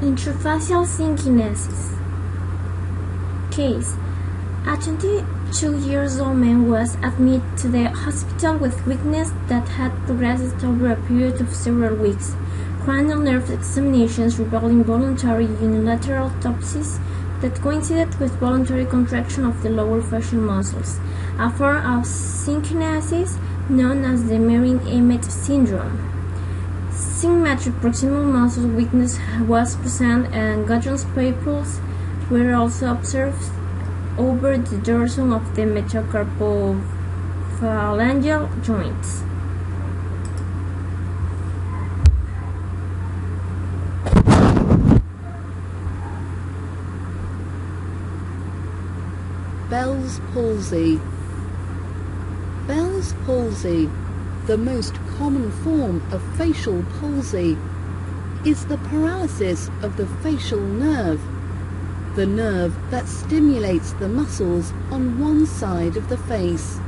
Intrafascial synkinesis. Case: a 22-year-old man was admitted to the hospital with weakness that had progressed over a period of several weeks. Cranial nerve examinations revealed involuntary unilateral autopsies that coincided with voluntary contraction of the lower facial muscles, a form of synkinesis known as the Merrin-Emmett syndrome. Symmetric proximal muscle weakness was present and Gudrun's pupils were also observed over the dorsum of the metacarpophalangeal joints. Bell's palsy. Bell's palsy, the most common form of facial palsy, is the paralysis of the facial nerve, the nerve that stimulates the muscles on one side of the face.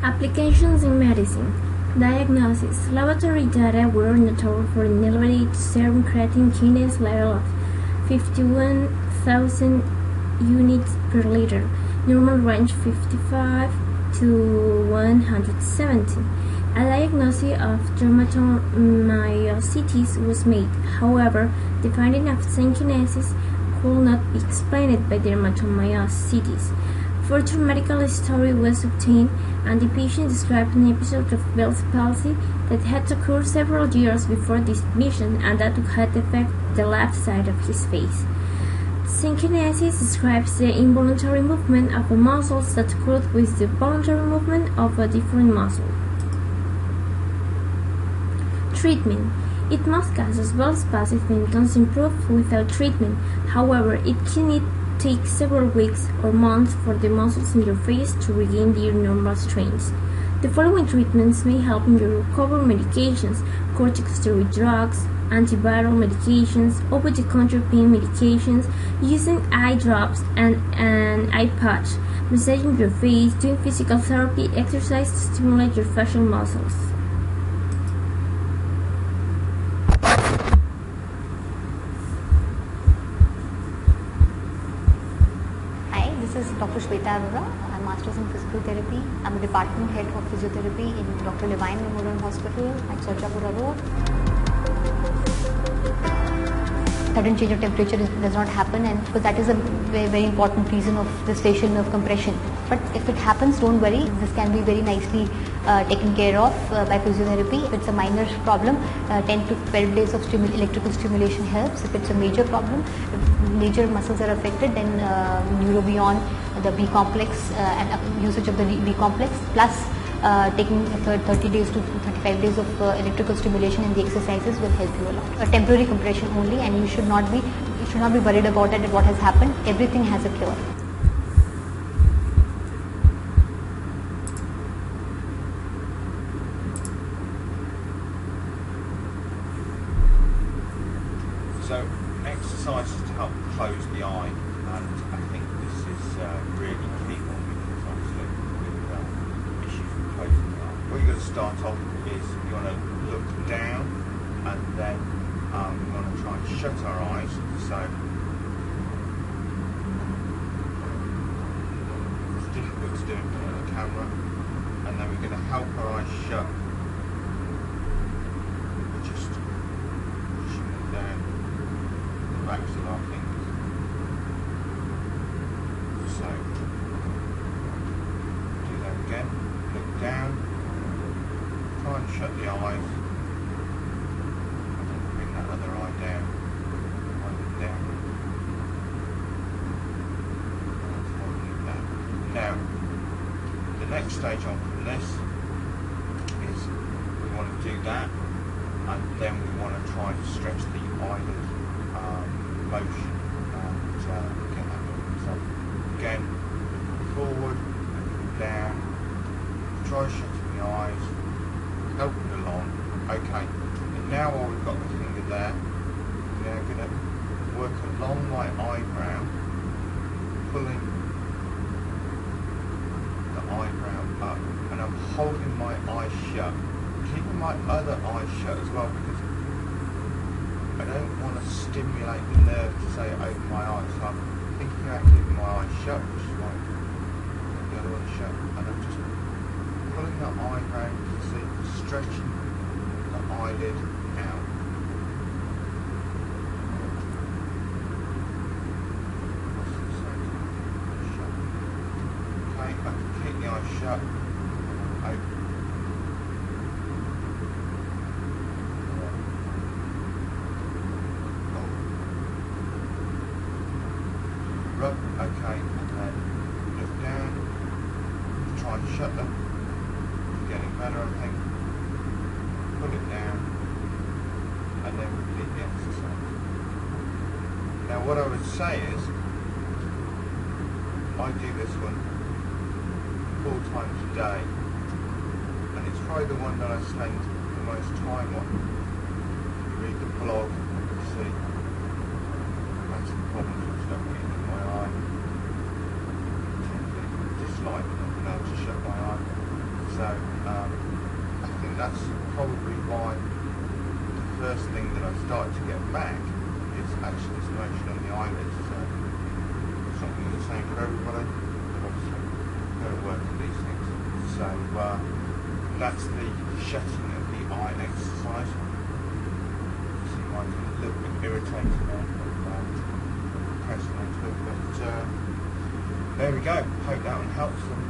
Applications in medicine. Diagnosis. Laboratory data were notable for an elevated serum creatine kinase level of 51,000 units per liter, normal range 55 to 170. A diagnosis of dermatomyositis was made. However, the finding of synkinesis could not be explained by dermatomyositis. Further medical history was obtained, and the patient described an episode of Bell's palsy that had occurred several years before this admission and that had affected the left side of his face. Synkinesis describes the involuntary movement of a muscle that occurred with the voluntary movement of a different muscle. Treatment. In most cases, Bell's palsy symptoms improve without treatment. However, it can take several weeks or months for the muscles in your face to regain their normal strength. The following treatments may help in your recovery: medications, corticosteroid drugs, antiviral medications, over-the-counter pain medications, using eye drops and an eye patch, massaging your face, doing physical therapy, exercise to stimulate your facial muscles. This is Dr. Shweta Arora. I'm Masters in Physical Therapy. I'm a Department Head of Physiotherapy in Dr. Levine Memorial Hospital at Sarjapura Road. Sudden change of temperature does not happen, and because that is a very, very important reason of this facial nerve compression. But if it happens, don't worry. This can be very nicely taken care of by physiotherapy. If it's a minor problem, 10 to 12 days of electrical stimulation helps. If it's a major problem, if major muscles are affected, then neurobion, the B complex, and usage of the B complex, plus taking 30 days to 35 days of electrical stimulation in the exercises will help you a lot. A temporary compression only, and you should not be worried about it, what has happened. Everything has a cure. So exercises to help close the eye, and I think this is really key one because obviously with issues with closing the eye. What you're going to start off is you want to look down, and then we want to try and shut our eyes. So it's difficult to do in front of the camera, and then we're going to help our eyes shut. We're just pushing them down the backs of our fingers. So do that again. Look down. Try and shut the eyes. And then bring that other eye down. Hold it down. That's holding it down. Now, the next stage on from this is we want to do that, and then we want to try to stretch the eyelid motion and get that moving. So again, forward and down, try shutting the eyes, open along. Okay, and now while we've got the finger there, we're now going to work on along my eyebrow, pulling the eyebrow up, and I'm holding my eye shut, keeping my other eye shut as well, because I don't want to stimulate the nerve to say open my eyes. So I'm thinking about keeping my eyes shut, which is why the other one's shut, and I'm just pulling the eyebrow, you can see, stretching the eyelid out. Okay, I can keep the eyes shut, open. Rub, okay, and then look down, try and shut them. Getting better, I think. Put it down, and then repeat the exercise. Now what I would say is, I do this one 4 times a day, and it's probably the one that I spend the most time on. You read the blog, you see that's the problems with stuff getting in my eye. I dislike not being able to shut my eye. So I think that's probably why the first thing that I started to get back is actually this motion on the eyelids. So it's not going to be the same for everybody, but obviously I'm going to work on these things. So that's the shutting of the eye exercise. You see mine's a little bit irritating now, but pressing onto it. But there we go. Hope that one helps them.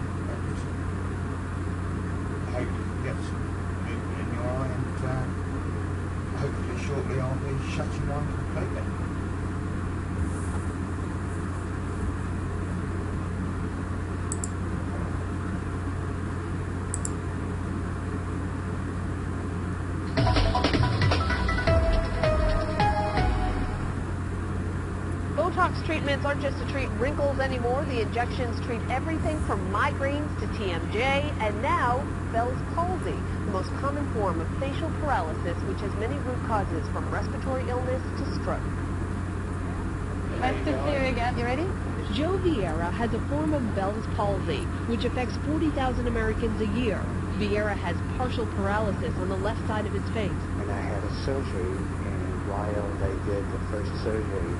I hope you can get some movement in your eye, and hopefully shortly I'll be shutting one completely. Botox treatments aren't just to treat wrinkles anymore. The injections treat everything from migraines to TMJ and now Bell's palsy, the most common form of facial paralysis, which has many root causes from respiratory illness to stroke. Nice to see you again. You ready? Joe Vieira has a form of Bell's palsy, which affects 40,000 Americans a year. Vieira has partial paralysis on the left side of his face. And I had a surgery, and while they did the first surgery,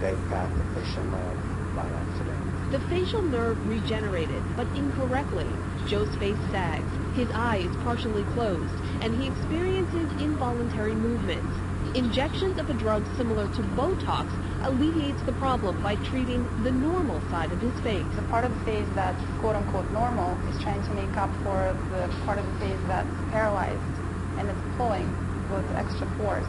they got the facial nerve by accident. The facial nerve regenerated, but incorrectly. Joe's face sags, his eye is partially closed, and he experiences involuntary movements. Injections of a drug similar to Botox alleviates the problem by treating the normal side of his face. The part of the face that's quote-unquote normal is trying to make up for the part of the face that's paralyzed, and it's pulling with extra force.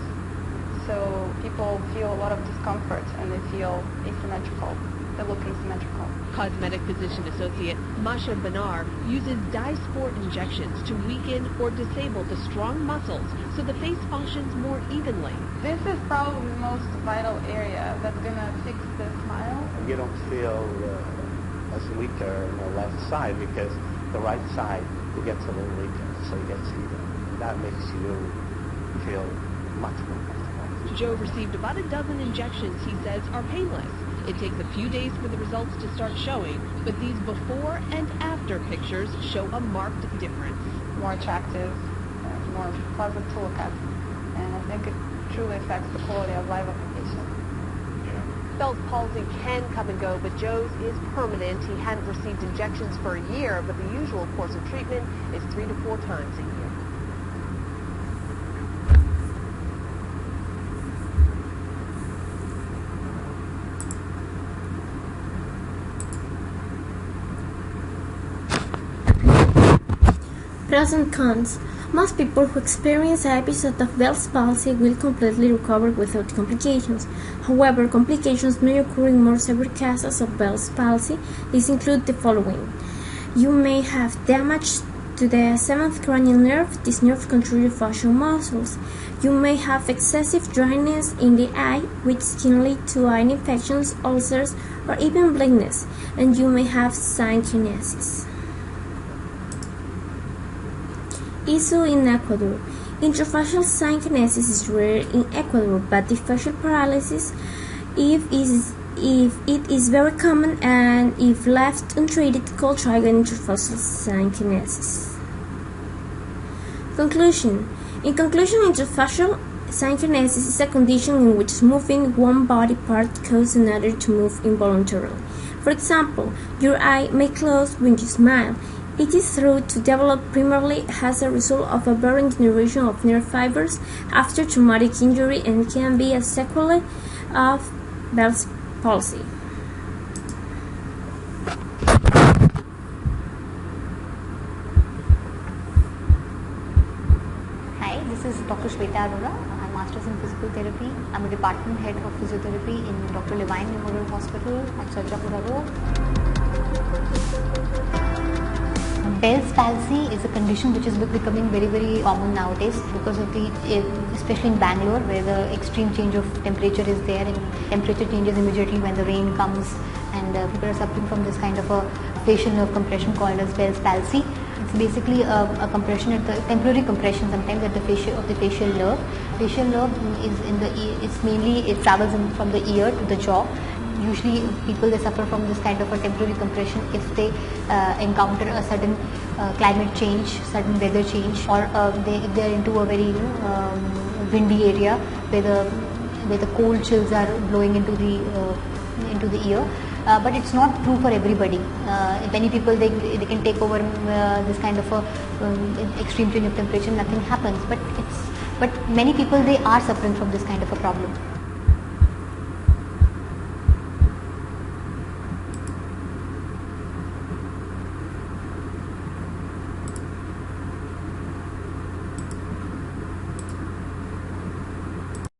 So people feel a lot of discomfort, and they feel asymmetrical. They look asymmetrical. Cosmetic physician associate Masha Benar uses dye-sport injections to weaken or disable the strong muscles so the face functions more evenly. This is probably the most vital area that's going to fix the smile. You don't feel as weaker on the left side because the right side it gets a little weaker, so it gets even. That makes you feel much more comfortable. Joe received about a dozen injections he says are painless. It takes a few days for the results to start showing, but these before and after pictures show a marked difference. More attractive, more pleasant to look at, and I think it truly affects the quality of life of the patient. Bell's palsy can come and go, but Joe's is permanent. He hadn't received injections for a year, but the usual course of treatment is 3 to 4 times a year. Pros and cons. Most people who experience an episode of Bell's palsy will completely recover without complications. However, complications may occur in more severe cases of Bell's palsy. These include the following. You may have damage to the 7th cranial nerve. This nerve controls your facial muscles. You may have excessive dryness in the eye, which can lead to eye infections, ulcers, or even blindness. And you may have synkinesis. Issue in Ecuador. Intrafascial synkinesis is rare in Ecuador, but the facial paralysis if it is very common and if left untreated could trigger intrafascial synkinesis. Conclusion. In conclusion, intrafascial synkinesis is a condition in which moving one body part causes another to move involuntarily. For example, your eye may close when you smile. It is thought to develop primarily as a result of a varying generation of nerve fibers after traumatic injury and can be a sequelae of Bell's palsy. Hi, this is Dr. Shweta Arora. I'm Masters in Physical Therapy. I'm a Department Head of Physiotherapy in Dr. Levine Memorial Hospital on Sarjapura Road. Bell's palsy is a condition which is becoming very common nowadays because of especially in Bangalore, where the extreme change of temperature is there, and temperature changes immediately when the rain comes, and people are suffering from this kind of a facial nerve compression called as Bell's palsy. It's basically a compression at the temporary compression sometimes at the facial nerve. Facial nerve is in the ear. It travels from the ear to the jaw. Usually people, they suffer from this kind of a temporary compression if they encounter a sudden climate change, sudden weather change, or if they are into a very windy area where the cold chills are blowing into the ear. But it's not true for everybody. Many people, they can take over this kind of a extreme change of temperature, nothing happens. But many people, they are suffering from this kind of a problem.